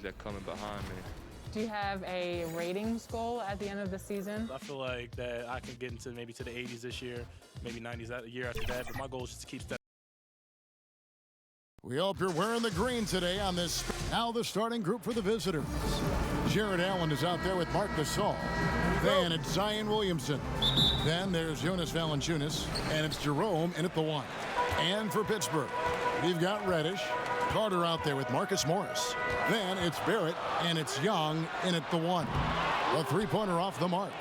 rookies that coming behind me. Do you have a ratings goal at the end of the season? I feel like that I can get into maybe to the 80s this year, maybe 90s that year after that, but my goal is just to keep stepping. We hope you're wearing the green today on this. Now the starting group for the visitors. Jared Allen is out there with Marc Gasol. Then it's Zion Williamson. Then there's Jonas Valanciunas, and it's Jerome in at the 1. And for Pittsburgh, we've got Reddish, Carter out there with Marcus Morris. Then it's Barrett, and it's Young in at the 1. A three-pointer off the mark.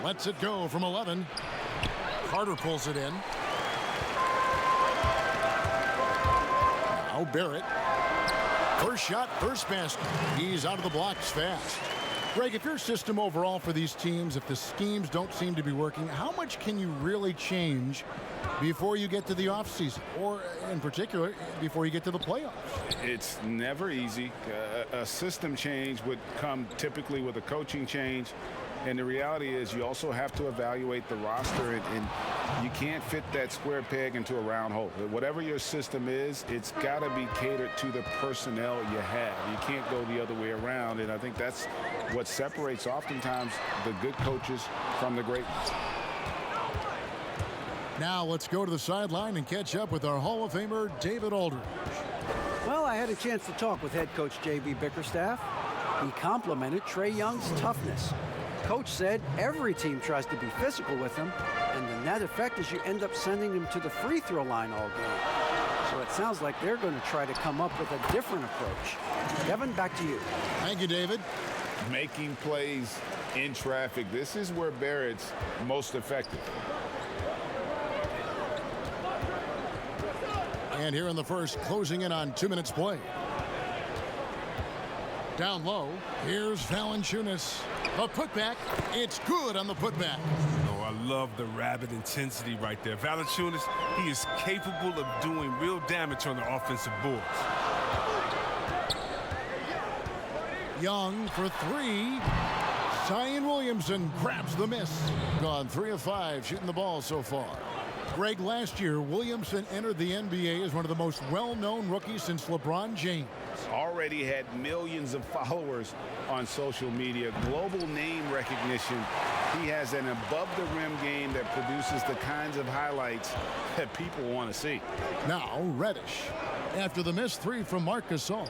Lets it go from 11. Carter pulls it in. Now Barrett. First shot, first basket. He's out of the blocks fast. Greg, if your system overall for these teams, if the schemes don't seem to be working, how much can you really change before you get to the offseason, or in particular, before you get to the playoffs? It's never easy. A system change would come typically with a coaching change. And the reality is you also have to evaluate the roster, and you can't fit that square peg into a round hole. Whatever your system is, it's got to be catered to the personnel you have. You can't go the other way around, and I think that's what separates oftentimes the good coaches from the great ones. Now let's go to the sideline and catch up with our Hall of Famer, David Aldridge. Well, I had a chance to talk with head coach J.B. Bickerstaff. He complimented Trae Young's toughness. Coach said every team tries to be physical with him, and the net effect is you end up sending him to the free throw line all game. So it sounds like they're going to try to come up with a different approach. Kevin, back to you. Thank you, David. Making plays in traffic. This is where Barrett's most effective. And here in the first, closing in on 2 minutes play. Down low, here's Valanciunas. A putback, it's good on the putback. Oh, I love the rabid intensity right there. Valanciunas, he is capable of doing real damage on the offensive boards. Young for 3. Zion Williamson grabs the miss. Gone 3 of 5 shooting the ball so far. Greg, last year, Williamson entered the NBA as one of the most well-known rookies since LeBron James. Already had millions of followers on social media, global name recognition. He has an above-the-rim game that produces the kinds of highlights that people want to see. Now Reddish, after the missed 3 from Marc Gasol.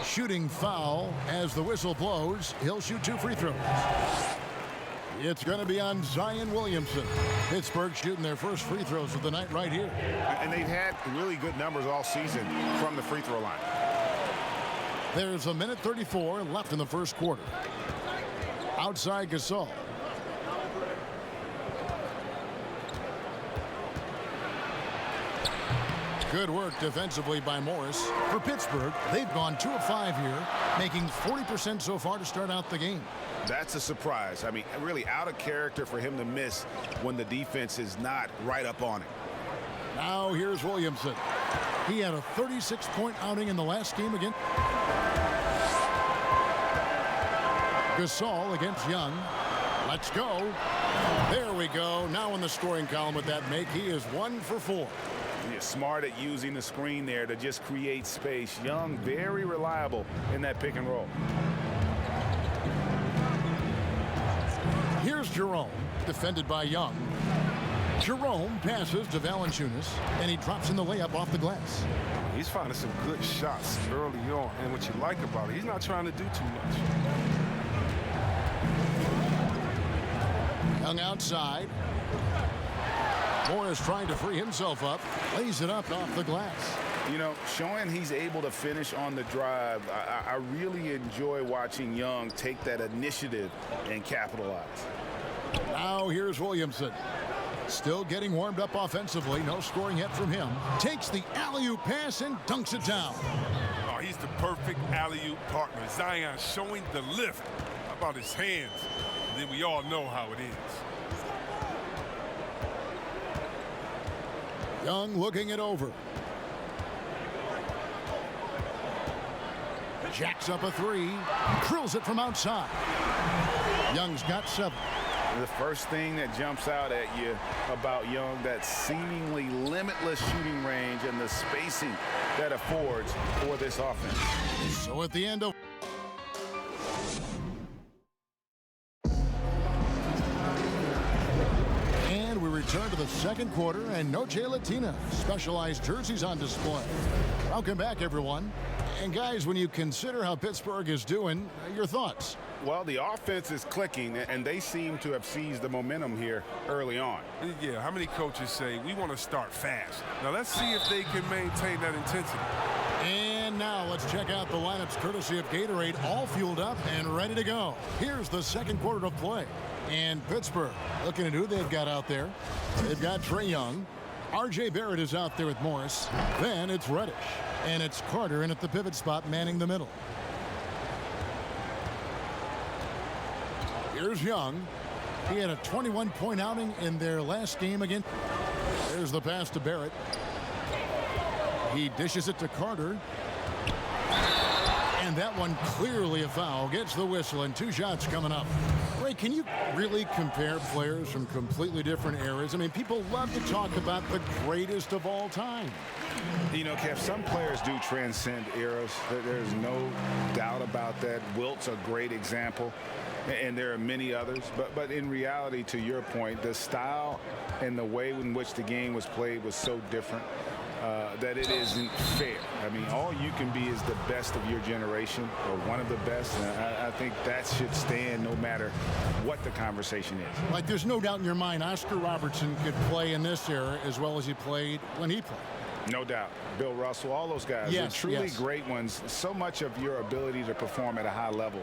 Shooting foul as the whistle blows. He'll shoot 2 free throws. It's going to be on Zion Williamson. Pittsburgh shooting their first free throws of the night right here. And they've had really good numbers all season from the free throw line. There's a minute 34 left in the first quarter. Outside Gasol. Good work defensively by Morris. For Pittsburgh, they've gone 2 of 5 here, making 40% so far to start out the game. That's a surprise. I mean, really out of character for him to miss when the defense is not right up on it. Now here's Williamson. He had a 36-point outing in the last game again. Gasol against Young. Let's go. There we go. Now in the scoring column with that make, he is 1 for 4. He's smart at using the screen there to just create space. Young, very reliable in that pick and roll. Here's Jerome, defended by Young. Jerome passes to Valanciunas, and he drops in the layup off the glass. He's finding some good shots early on, and what you like about it, he's not trying to do too much. Young outside. Morris trying to free himself up, lays it up off the glass. You know, showing he's able to finish on the drive, I really enjoy watching Young take that initiative and capitalize. Now here's Williamson. Still getting warmed up offensively. No scoring yet from him. Takes the alley-oop pass and dunks it down. Oh, he's the perfect alley-oop partner. Zion showing the lift. How about his hands? And then we all know how it is. Young looking it over. Jacks up a 3. Drills it from outside. Young's got 7. The first thing that jumps out at you about Young, that seemingly limitless shooting range and the spacing that affords for this offense. So at the end of we return to the second quarter, and no Jay Latina. Specialized jerseys on display. Welcome back, everyone. And guys, when you consider how Pittsburgh is doing, your thoughts? Well, the offense is clicking, and they seem to have seized the momentum here early on. Yeah, how many coaches say we want to start fast? Now let's see if they can maintain that intensity. And now let's check out the lineups courtesy of Gatorade, all fueled up and ready to go. Here's the second quarter of play. And Pittsburgh, looking at who they've got out there. They've got Trae Young. R.J. Barrett is out there with Morris. Then it's Reddish. And it's Carter in at the pivot spot, manning the middle. Here's Young. He had a 21-point outing in their last game again. There's the pass to Barrett. He dishes it to Carter. And that one clearly a foul. Gets the whistle, and 2 shots coming up. Ray, can you really compare players from completely different eras? I mean, people love to talk about the greatest of all time. You know, Kev, some players do transcend eras. There's no doubt about that. Wilt's a great example, and there are many others. But in reality, to your point, the style and the way in which the game was played was so different that it isn't fair. I mean, all you can be is the best of your generation, or one of the best. And I think that should stand no matter what the conversation is. Like, there's no doubt in your mind Oscar Robertson could play in this era as well as he played when he played. No doubt. Bill Russell, all those guys, yes, they're truly great ones. So much of your ability to perform at a high level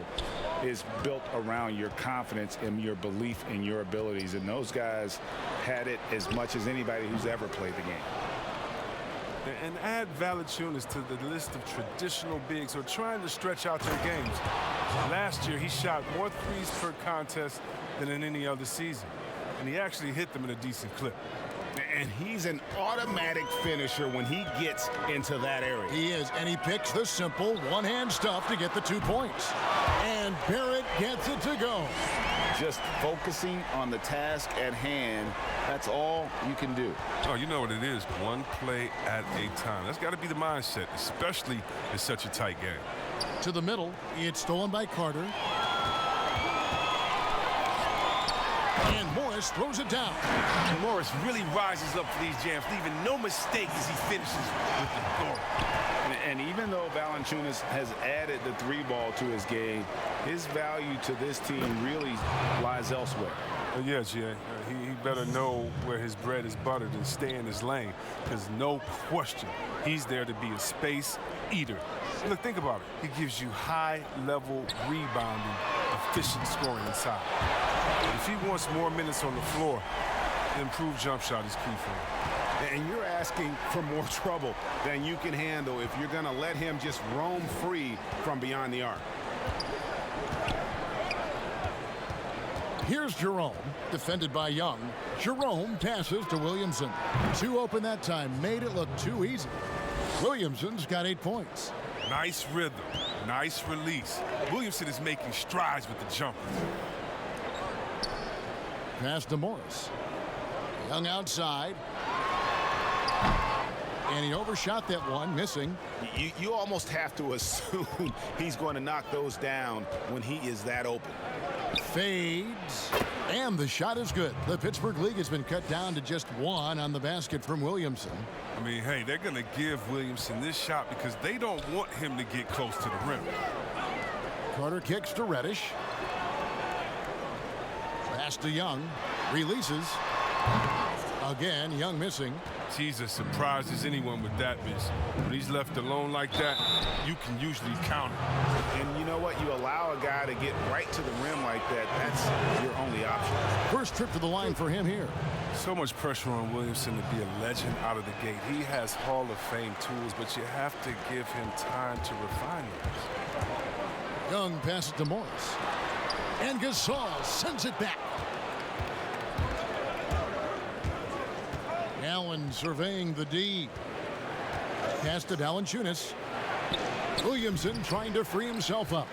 is built around your confidence and your belief in your abilities. And those guys had it as much as anybody who's ever played the game. And add Valanciunas to the list of traditional bigs who are trying to stretch out their games. Last year, he shot more threes per contest than in any other season. And he actually hit them in a decent clip. And he's an automatic finisher when he gets into that area. He is, and he picks the simple one-hand stuff to get the 2 points. And Barrett gets it to go. Just focusing on the task at hand, that's all you can do. Oh, you know what it is, one play at a time. That's got to be the mindset, especially in such a tight game. To the middle, it's stolen by Carter. And Morris throws it down. And Morris really rises up for these jams, leaving no mistake as he finishes with the door. And even though Valanciunas has added the 3-ball to his game, his value to this team really lies elsewhere. Yeah, Jay. He better know where his bread is buttered and stay in his lane, because no question, he's there to be a space eater. Look, think about it. He gives you high-level rebounding, efficient scoring inside. But if he wants more minutes on the floor, the improved jump shot is key for him. And you're asking for more trouble than you can handle if you're going to let him just roam free from beyond the arc. Here's Jerome, defended by Young. Jerome passes to Williamson. 2 open that time, made it look too easy. Williamson's got 8 points. Nice rhythm, nice release. Williamson is making strides with the jumper. Pass to Morris. Young outside. And he overshot that one, missing. You almost have to assume he's going to knock those down when he is that open. Fades. And the shot is good. The Pittsburgh League has been cut down to just 1 on the basket from Williamson. I mean, hey, they're going to give Williamson this shot because they don't want him to get close to the rim. Carter kicks to Reddish. Pass to Young. Releases. Again, Young missing. Jesus surprises anyone with that miss. When he's left alone like that, you can usually count it. And you know what? You allow a guy to get right to the rim like that, that's your only option. First trip to the line for him here. So much pressure on Williamson to be a legend out of the gate. He has Hall of Fame tools, but you have to give him time to refine those. Young passes to Morris. And Gasol sends it back. Allen surveying the D. Pass to Valanciunas. Williamson trying to free himself up.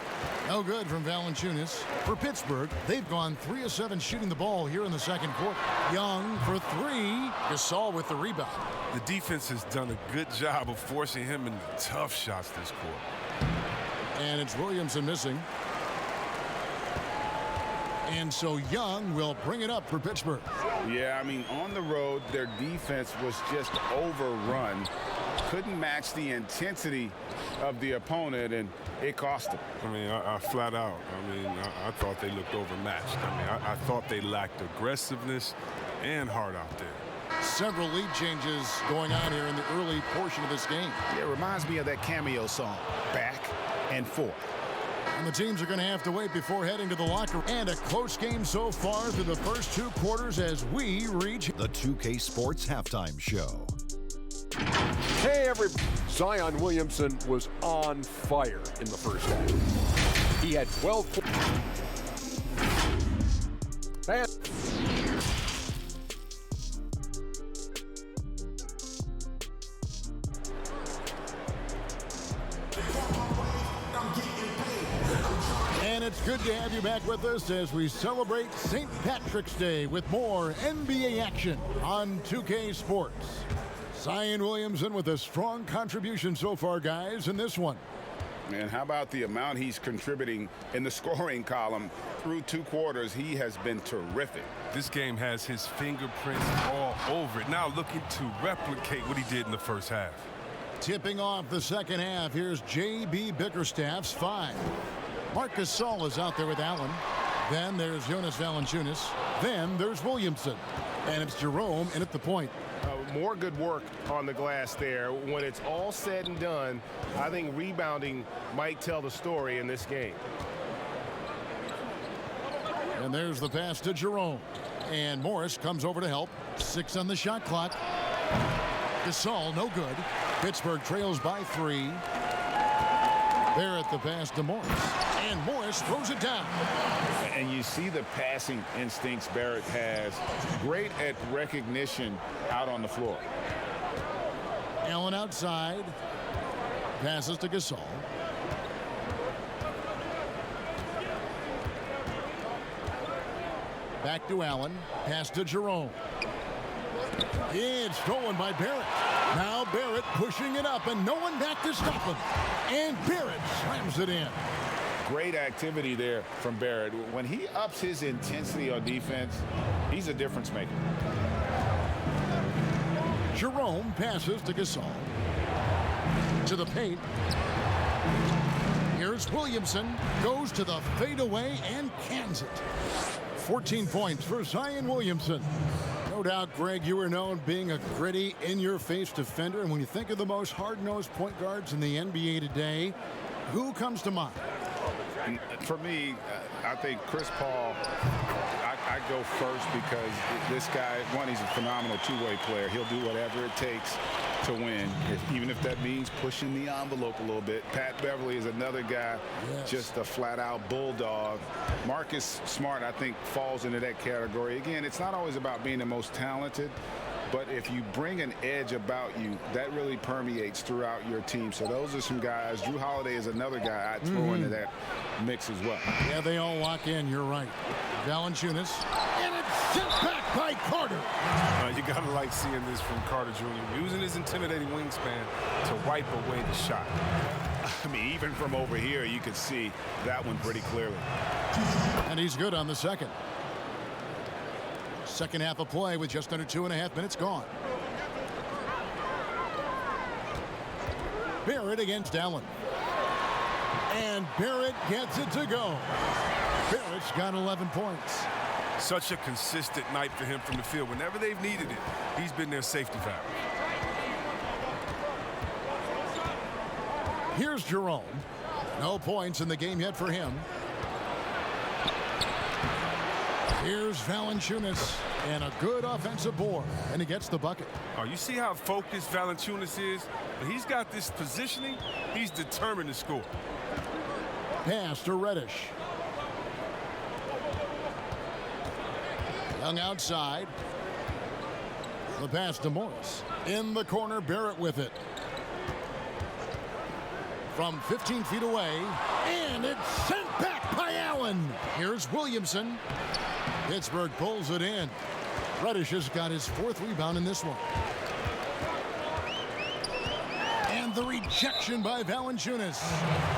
No good from Valanciunas. For Pittsburgh, they've gone 3 of 7 shooting the ball here in the second quarter. Young for 3. Gasol with the rebound. The defense has done a good job of forcing him into tough shots this quarter. And it's Williamson missing. And so Young will bring it up for Pittsburgh. Yeah, I mean, on the road, their defense was just overrun. Couldn't match the intensity of the opponent, and it cost them. I mean, I flat out, I thought they looked overmatched. I thought they lacked aggressiveness and heart out there. Several lead changes going on here in the early portion of this game. Yeah, it reminds me of that cameo song, Back and Forth. And the teams are going to have to wait before heading to the locker room. And a close game so far through the first 2 quarters as we reach the 2K Sports Halftime Show. Hey, everybody. Zion Williamson was on fire in the first half. He had 12 points. And it's good to have you back with us as we celebrate St. Patrick's Day with more NBA action on 2K Sports. Zion Williamson with a strong contribution so far, guys, in this one. And how about the amount he's contributing in the scoring column through 2 quarters? He has been terrific. This game has his fingerprints all over it. Now looking to replicate what he did in the first half. Tipping off the second half, here's J.B. Bickerstaff's 5. Marc Gasol is out there with Allen. Then there's Jonas Valanciunas. Then there's Williamson. And it's Jerome in at the point. More good work on the glass there. When it's all said and done, I think rebounding might tell the story in this game. And there's the pass to Jerome. And Morris comes over to help. 6 on the shot clock. Gasol, no good. Pittsburgh trails by 3. Barrett the pass to Morris. And Morris throws it down. And you see the passing instincts Barrett has. Great at recognition out on the floor. Allen outside. Passes to Gasol. Back to Allen. Pass to Jerome. It's stolen by Barrett. Now Barrett pushing it up and no one back to stop him. And Barrett slams it in. Great activity there from Barrett. When he ups his intensity on defense, he's a difference maker. Jerome passes to Gasol. To the paint. Here's Williamson. Goes to the fadeaway and cans it. 14 points for Zion Williamson. No doubt, Greg, you are known being a gritty, in-your-face defender. And when you think of the most hard-nosed point guards in the NBA today, who comes to mind? And for me, I think Chris Paul, I go first because this guy, one, he's a phenomenal two-way player. He'll do whatever it takes to win, even if that means pushing the envelope a little bit. Pat Beverly is another guy, just a flat-out bulldog. Marcus Smart, I think, falls into that category. Again, it's not always about being the most talented, but if you bring an edge about you, that really permeates throughout your team. So those are some guys. Drew Holiday is another guy I'd throw into that mix as well. Yeah, they all lock in. You're right. Valanciunas. And it's sent back by Carter. You got to like seeing this from Carter Jr. Using his intimidating wingspan to wipe away the shot. I mean, even from over here, you could see that one pretty clearly. And he's good on the second. Second half of play with just under 2.5 minutes gone. Barrett against Allen. And Barrett gets it to go. Barrett's got 11 points. Such a consistent night for him from the field. Whenever they've needed it, he's been their safety valve. Here's Jerome. No points in the game yet for him. Here's Valanciunas. And a good offensive board. And he gets the bucket. Oh, you see how focused Valanciunas is? When he's got this positioning, he's determined to score. Pass to Reddish. Young outside. The pass to Morris. In the corner, Barrett with it. from 15 feet away, and it's sent back by Allen. Here's Williamson. Pittsburgh pulls it in. Reddish has got his 4th rebound in this one. And the rejection by Valanciunas.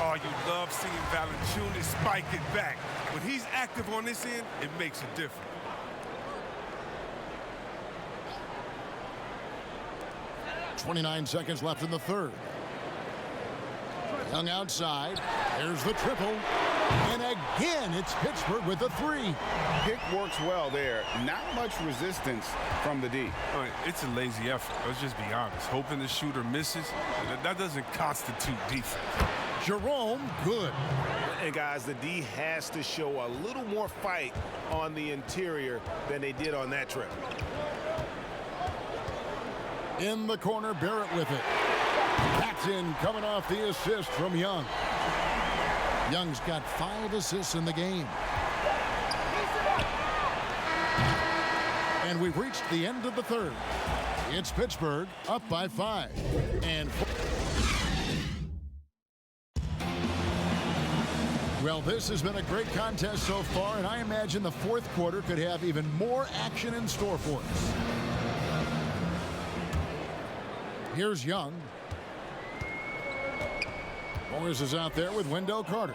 Oh, you love seeing Valanciunas spike it back. When he's active on this end, it makes a difference. .29 seconds left in the 3rd. Young outside. There's the triple. And again, it's Pittsburgh with the 3. Pick works well there. Not much resistance from the D. I mean, it's a lazy effort. Let's just be honest. Hoping the shooter misses, that doesn't constitute defense. Jerome, good. And guys, the D has to show a little more fight on the interior than they did on that trip. In the corner, Barrett with it. That's in, coming off the assist from Young. Young's got 5 assists in the game. And we've reached the end of the 3rd. It's Pittsburgh up by 5. And well, this has been a great contest so far, and I imagine the 4th quarter could have even more action in store for us. Here's Young. Morris is out there with Wendell Carter.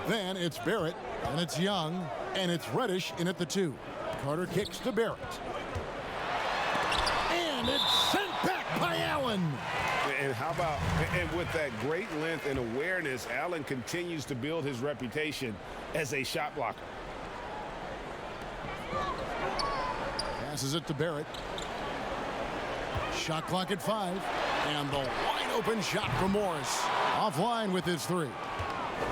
Then it's Barrett, and it's Young, and it's Reddish in at the 2. Carter kicks to Barrett. And it's sent back by Allen. And how about, and with that great length and awareness, Allen continues to build his reputation as a shot blocker. Passes it to Barrett. Shot clock at 5. And the wide open shot from Morris. Offline with his 3.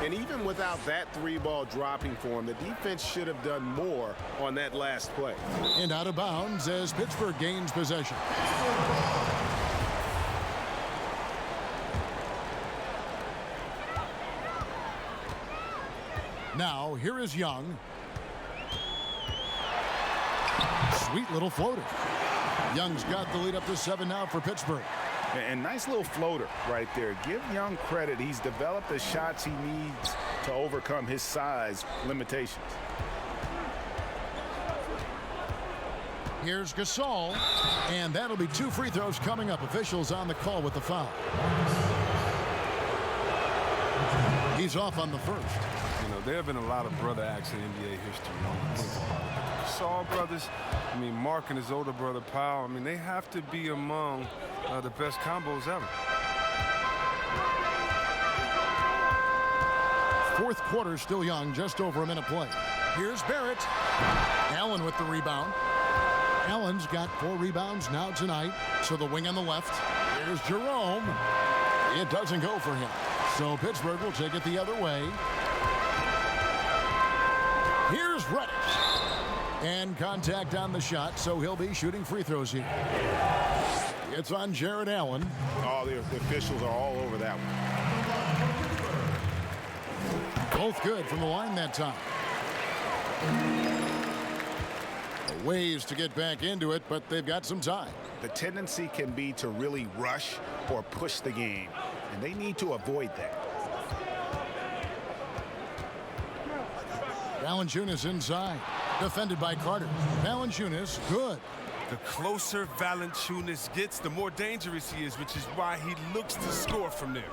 And even without that 3-ball dropping for him, the defense should have done more on that last play. And out of bounds as Pittsburgh gains possession. Now, here is Young. Sweet little floater. Young's got the lead up to 7 now for Pittsburgh. And nice little floater right there. Give Young credit. He's developed the shots he needs to overcome his size limitations. Here's Gasol. And that'll be 2 free throws coming up. Officials on the call with the foul. He's off on the first. You know, there have been a lot of brother acts in NBA history. Gasol brothers, I mean, Mark and his older brother, Powell, I mean, they have to be among the best combos ever. 4th quarter still Young, just over a minute play. Here's Barrett. Allen with the rebound. Allen's got 4 rebounds now tonight. So the wing on the left. Here's Jerome. It doesn't go for him. So Pittsburgh will take it the other way. Here's Reddish. And contact on the shot, so he'll be shooting free throws here. It's on Jared Allen. Oh, the officials are all over that one. Both good from the line that time. Ways to get back into it, but they've got some time. The tendency can be to really rush or push the game, and they need to avoid that. Valanciunas inside. Defended by Carter. Valanciunas, good. The closer Valanciunas gets, the more dangerous he is, which is why he looks to score from there.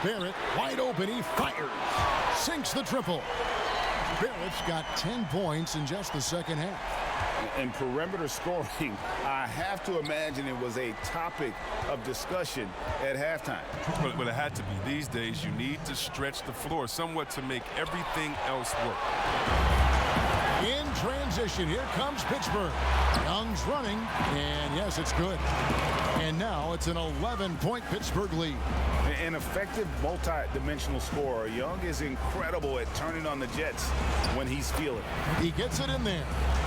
Barrett, wide open, he fires. Sinks the triple. Barrett's got 10 points in just the second half. And perimeter scoring, I have to imagine it was a topic of discussion at halftime. But it had to be. These days, you need to stretch the floor somewhat to make everything else work. In transition, here comes Pittsburgh. Young's running, and yes, it's good. And now it's an 11-point Pittsburgh lead. An effective multi-dimensional scorer. Young is incredible at turning on the Jets when he's feeling it. He gets it in there.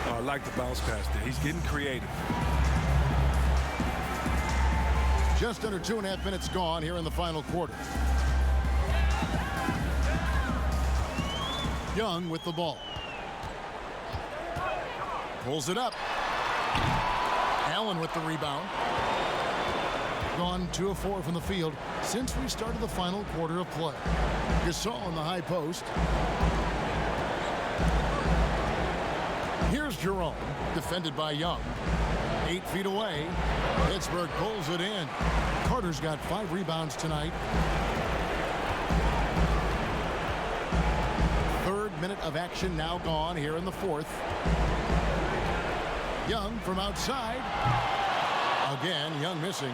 I like the bounce pass there. He's getting creative. Just under 2.5 minutes gone here in the final quarter. Young with the ball. Pulls it up. Allen with the rebound. gone 2 of 4 from the field since we started the final quarter of play. Gasol in the high post. Here's Jerome, defended by Young. 8 feet away. Pittsburgh pulls it in. Carter's got 5 rebounds tonight. 3rd minute of action now gone here in the 4th. Young from outside. Again, Young missing.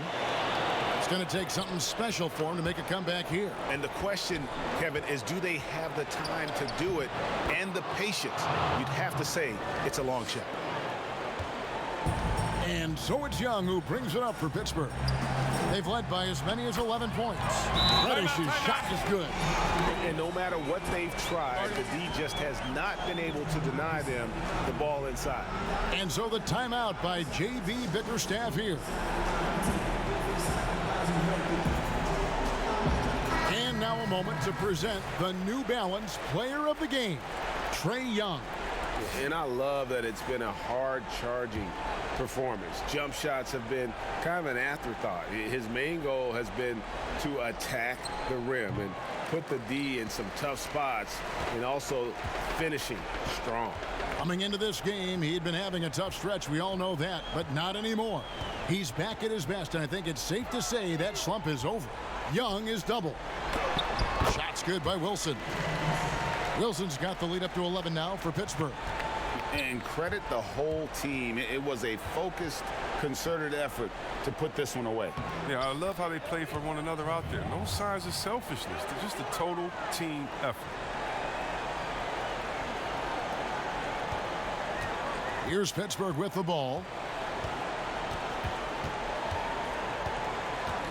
It's going to take something special for him to make a comeback here. And the question, Kevin, is do they have the time to do it and the patience? You'd have to say it's a long shot. And so it's Young who brings it up for Pittsburgh. They've led by as many as 11 points. Reddish's shot is good. And no matter what they've tried, the D just has not been able to deny them the ball inside. And so the timeout by J.B. Bickerstaff here. And now a moment to present the New Balance Player of the Game, Trae Young. And I love that it's been a hard-charging performance. Jump shots have been kind of an afterthought. His main goal has been to attack the rim and put the D in some tough spots and also finishing strong. Coming into this game, he'd been having a tough stretch. We all know that, but not anymore. He's back at his best, and I think it's safe to say that slump is over. Young is double. Shot's good by Wilson. Wilson's got the lead up to 11 now for Pittsburgh. And credit the whole team. It was a focused, concerted effort to put this one away. Yeah, I love how they play for one another out there. No signs of selfishness. They're just a total team effort. Here's Pittsburgh with the ball.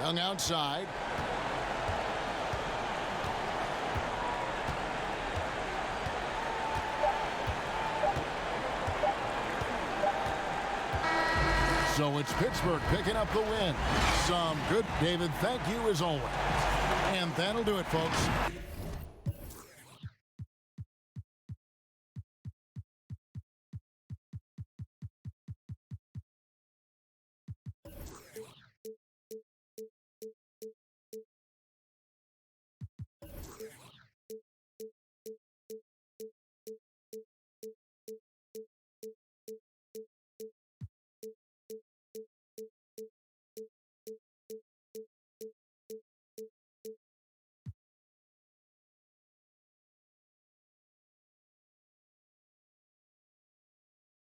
Young outside. So it's Pittsburgh picking up the win. Some good, David. Thank you as always. And that'll do it, folks.